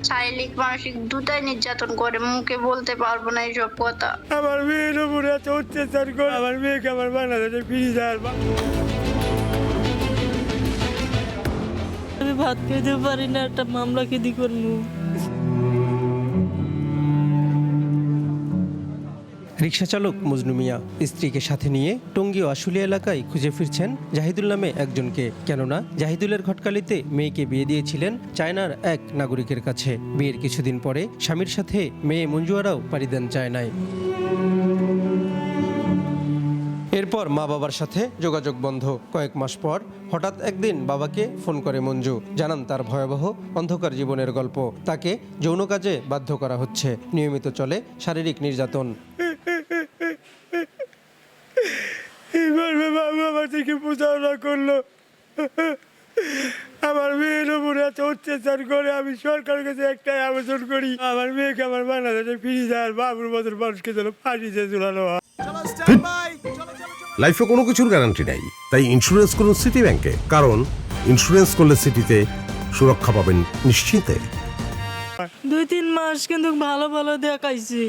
শারীরিক মানসিক দুটাই নির্যাতন করে, মুখে বলতে পারবো না এইসব কথা। আমার মেয়ের উপরে এত অত্যাচার করে, আমার মেয়েকে আমার বাংলাদেশে ফিরে যাওয়ার আমি ভাত খেতে পারি না, একটা মামলা কি দি করবো। রিকশা চালক মজনু মিয়া স্ত্রীকে সাথে নিয়ে টঙ্গী ও আশুলিয়া এলাকায় খুঁজে ফিরছেন জাহিদুল নামে একজনকে। কেননা জাহিদুলের ঘটকালিতে মেয়েকে বিয়ে দিয়েছিলেন চায়নার এক নাগরিকের কাছে। বিয়ের কিছুদিন পরে স্বামীর সাথে মেয়ে মঞ্জুয়ারাও পাড়ি দেন চায়নায়। এরপর মা বাবার সাথে যোগাযোগ বন্ধ। কয়েক মাস পর হঠাৎ একদিন বাবাকে ফোন করে মঞ্জু, জানান তার ভয়াবহ অন্ধকার জীবনের গল্প। তাকে যৌন কাজে বাধ্য করা হচ্ছে, নিয়মিত চলে শারীরিক নির্যাতন। এইভাবে বাবা আমার থেকে প্রচারণা করলো, আমার মেয়ের উপরে এত অত্যাচার করে। আমি সরকারের কাছে একটাই আবেদন করি, আমার মেয়েকে আমার বাংলাদেশে ফিরে যাওয়ার বাবুর মতন মানুষকে যেন ফাঁসিতে ঝুলানো হয়। লাইফে কোনো কিছুর গ্যারান্টি নাই, তাই ইন্স্যুরেন্স করুন সিটি ব্যাংকে, কারণ ইন্স্যুরেন্স করলে সিটিতে সুরক্ষা পাবেন নিশ্চিন্তে। 2-3 মাস কিন্তু ভালো ভালো দেখাইছি,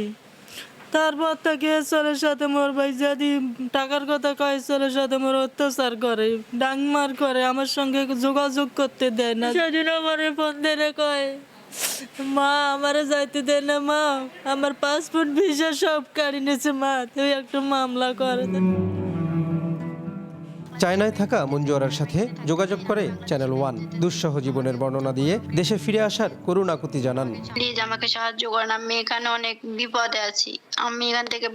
তারপর থেকে চলের সাথে মোর ভাই যদি টাকার কথা কয়, চলের সাথে মোর অত্যাচার করে, ডাংমার করে, আমার সঙ্গে যোগাযোগ করতে দেয় না। সেদিন আমার ফোন দিয়ে কয়, মা আমারে যাইতে দেয় না, মা আমার পাসপোর্ট ভিসা সব কাড়ি নিয়েছে, মা তুই একটু মামলা করে দে। চায়নায় থাকা মঞ্জুয়ারার সাথে যোগাযোগ করে চ্যানেল ওয়ান। দুঃসহ জীবনের বর্ণনা দিয়ে দেশে ফিরে আসার করুণ আকুতি জানান। প্লিজ আমাকে সাহায্য করেন, আমি এখানে অনেক বিপদে আছি, আমি এখান থেকে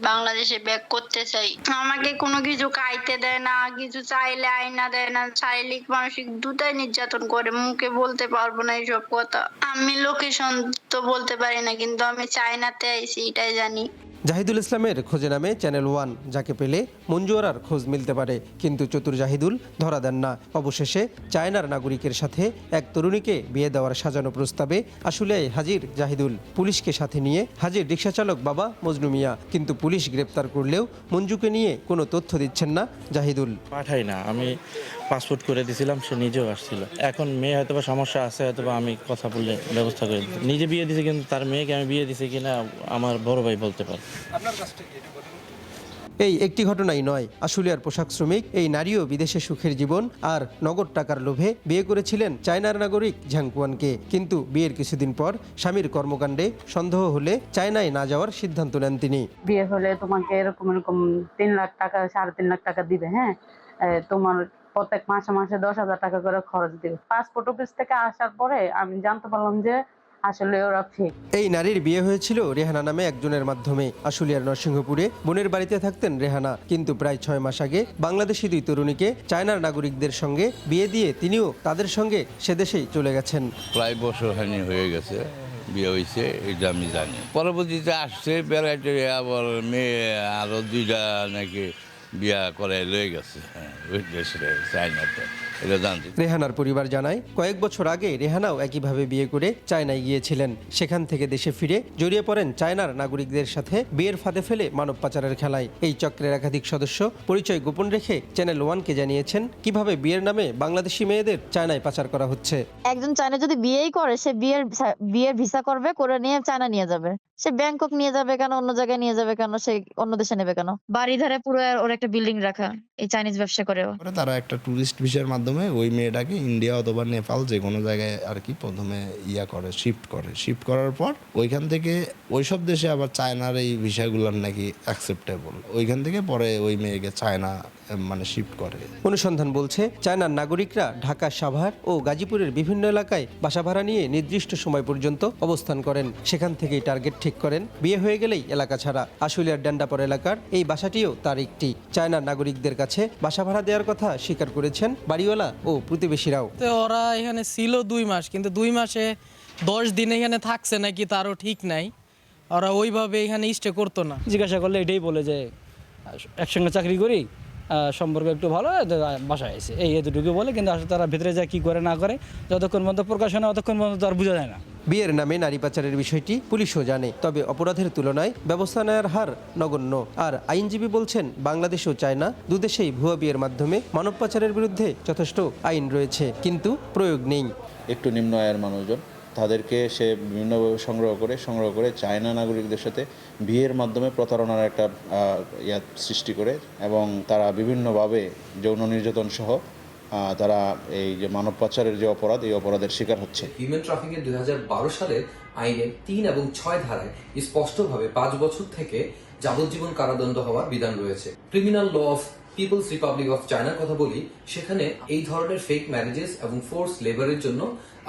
বাংলাদেশে ব্যাক করতে চাই। আমাকে কোনো কিছু খাইতে দেয় না, কিছু চাইলে আইনা দেয় না, শারীরিক মানসিক দুটাই নির্যাতন করে, মুখে বলতে পারবো না এইসব কথা। আমি লোকেশন তো বলতে পারি না, কিন্তু আমি চায়নাতে আইছি এটাই জানি। জাহিদুল ইসলামের খোঁজে নামে চ্যানেল ওয়ান, যাকে পেলে মঞ্জুয়ারার খোঁজ মিলতে পারে, কিন্তু চতুর জাহিদুল ধরা দেন না। অবশেষে চায়নার নাগরিকের সাথে এক তরুণীকে বিয়ে দেওয়ার সাজানো প্রস্তাবে আশুলিয়ায় হাজির জাহিদুল। পুলিশকে সাথে নিয়ে হাজির রিকশা চালক বাবা মজনু মিয়া, কিন্তু পুলিশ গ্রেপ্তার করলেও মঞ্জুকে নিয়ে কোনো তথ্য দিচ্ছেন না জাহিদুল। পাঠাই না, আমি পাসপোর্ট করে দিয়েছিলাম, সে নিজেও আসছিল। এখন মেয়ে হয়তো বা সমস্যা আছে, হয়তো বা আমি কথা বললে ব্যবস্থা করে দিই। নিজে বিয়ে দিয়েছি, কিন্তু তার মেয়েকে আমি বিয়ে দিয়েছি কিনা আমার বড় ভাই বলতে পারে। এই একটি ঘটনাই নয়, আশুলিয়ার পোশাক শ্রমিক এই নারীও বিদেশে সুখের জীবন আর নগদ টাকার লোভে বিয়ে করেছিলেন চায়নার নাগরিক ঝাংকুয়ানকে। কিন্তু বিয়ের কিছুদিন পর স্বামীর কর্মকাণ্ডে সন্দেহ হলে চায়নায় না যাওয়ার সিদ্ধান্ত নেন তিনি। বিয়ে হলে তোমাকে এরকম 3 লাখ টাকা 3.5 লাখ টাকা দিবে, হ্যাঁ, তোমার প্রত্যেক মাসে মাসে 10,000 টাকা করে খরচ দিবে। পাসপোর্ট অফিস থেকে আসার পরে আমি জানতে পারলাম যে আসলে ওরা ফেক। এই নারীর বিয়ে হয়েছিল রেহানা নামে একজনের মাধ্যমে। আশুলিয়ার নরসিংহপুরে বোনের বাড়িতে থাকতেন রেহানা, কিন্তু প্রায় 6 মাস আগে বাংলাদেশি 2 তরুণীকে চায়নার নাগরিকদের সঙ্গে বিয়ে দিয়ে তিনিও তাদের সঙ্গে সেদেশেই চলে গেছেন। প্রায় বছর হয়ে গেছে বিয়ে হয়েছে, এটা আমি জানি। পরবর্তীতে আসছে বেড়াইতে, আবার মেয়ে আরো 2টা নাকি বিয়া করে লয়ে গেছে ওই দেশে চায়নাতে, এটা জানছি। রেহানার পরিবার জানায়, কয়েক বছর আগে রেহানাও একইভাবে বিয়ে করে চায়নায় গিয়েছিলেন। সেখান থেকে দেশে ফিরে জড়িয়ে পড়েন চায়নার নাগরিকদের সাথে বিয়ের ফাঁদে ফেলে মানব পাচারের খেলায়। এই চক্রের একাধিক সদস্য পরিচয় গোপন রেখে চ্যানেল ওয়ানকে জানিয়েছেন কিভাবে বিয়ের নামে বাংলাদেশি মেয়েদের চায়নায় পাচার করা হচ্ছে। একজন চায়না যদি বিয়েই করে, সে বিয়ের ভিসা করবে, করে নিয়ে চায়না নিয়ে যাবে। সে ব্যাংকক নিয়ে যাবে কেন, অন্য জায়গায় নিয়ে যাবে কেন, সে অন্য দেশে নেবে কেন? বাড়ি ধারে পুরো ওর একটা বিল্ডিং রাখা, এই চাইনিজ ব্যবসা করেও। তারা একটা টুরিস্ট ভিসার মাধ্যমে ওই মেয়েটাকে ইন্ডিয়া অথবা নেপাল যে কোনো জায়গায় আর কি প্রথমে শিফট করার পর ওইখান থেকে ওইসব দেশে আবার চায়নার এই ভিসাগুলোর নাকি অ্যাকসেপ্টেবল, ওইখান থেকে পরে ওই মেয়েকে চায়না শিফট করে। অনুসন্ধান বলছে, চায়নার নাগরিকরা ঢাকা, সাভার ও গাজীপুরের বিভিন্ন এলাকায় বাসা ভাড়া নিয়ে নির্দিষ্ট সময় পর্যন্ত অবস্থান করেন। সেখান থেকেই টার্গেট ঠিক করেন, বিয়ে হয়ে গেলেই এলাকা ছাড়া। আশুলিয়ার ড্যান্ডাপর এলাকার এই বাসাটিও তার একটি। চায়নার নাগরিকদের কাছে বাসা ভাড়া দেওয়ার কথা স্বীকার করেছেন বাড়িওয়ালা ও প্রতিবেশীরাও। ওরা এখানে ছিল 2 মাস, কিন্তু 2 মাসে 10 দিন এখানে থাকছে নাকি তারও ঠিক নাই। ওরা ওইভাবে এখানে স্টে করতো না। জিজ্ঞাসা করলে এটাই বলে যে একসঙ্গে চাকরি করি, সম্পর্ক একটু ভালো, বাসায় এসে এই এতটুকু বলে, কিন্তু আসলে তারা ভেতরে যা কি করে না করে যতক্ষণ পর্যন্ত প্রকাশ হয় না ততক্ষণ পর্যন্ত আর বোঝা যায় না। বিয়ের নামে নারী পাচারের বিষয়টি পুলিশও জানে, তবে অপরাধের তুলনায় ব্যবস্থা নেওয়ার হার নগণ্য। আর আইনজীবী বলছেন, বাংলাদেশ ও চায়না দুদেশেই ভুয়া বিয়ের মাধ্যমে মানব পাচারের বিরুদ্ধে যথেষ্ট আইন রয়েছে, কিন্তু প্রয়োগ নেই। একটু নিম্ন আয়ের মানুষজন তাদেরকে সে বিভিন্নভাবে সংগ্রহ করে চায়না নাগরিকদের সাথে বিয়ের মাধ্যমে প্রতারণার একটা সৃষ্টি করে এবং তারা বিভিন্নভাবে যৌন নির্যাতন সহ তারা এই যে মানব পাচারের যে অপরাধ, এই অপরাধের শিকার হচ্ছে। হিউম্যান ট্রাফিকিং 2012 সালের আইনের 3 এবং 6 ধারায় স্পষ্টভাবে 5 বছর থেকে যাবজ্জীবন কারাদণ্ড হওয়ার বিধান রয়েছে। Criminal law of people's republic of চায়নার কথা বলি, সেখানে এই ধরনের ফেক ম্যারেজেস এবং ফোর্স লেবারের জন্য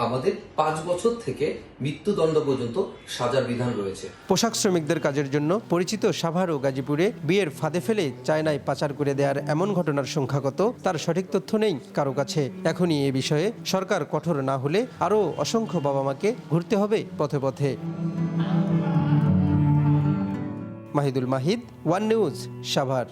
আমাদের 5 বছর থেকে মৃত্যুদণ্ড পর্যন্ত সাজার বিধান রয়েছে। পোশাক শ্রমিকদের কাজের জন্য পরিচিত সাভার ও গাজীপুরে বিয়ের ফাঁদে ফেলে চায়নায় পাচার করে দেওয়ার এমন ঘটনার সংখ্যা কত তার সঠিক তথ্য নেই কারো কাছে। এখনই এ বিষয়ে সরকার কঠোর না হলে আরও অসংখ্য বাবা মাকে ঘুরতে হবে পথে পথে। Mahidul Mahid, one news, Savar.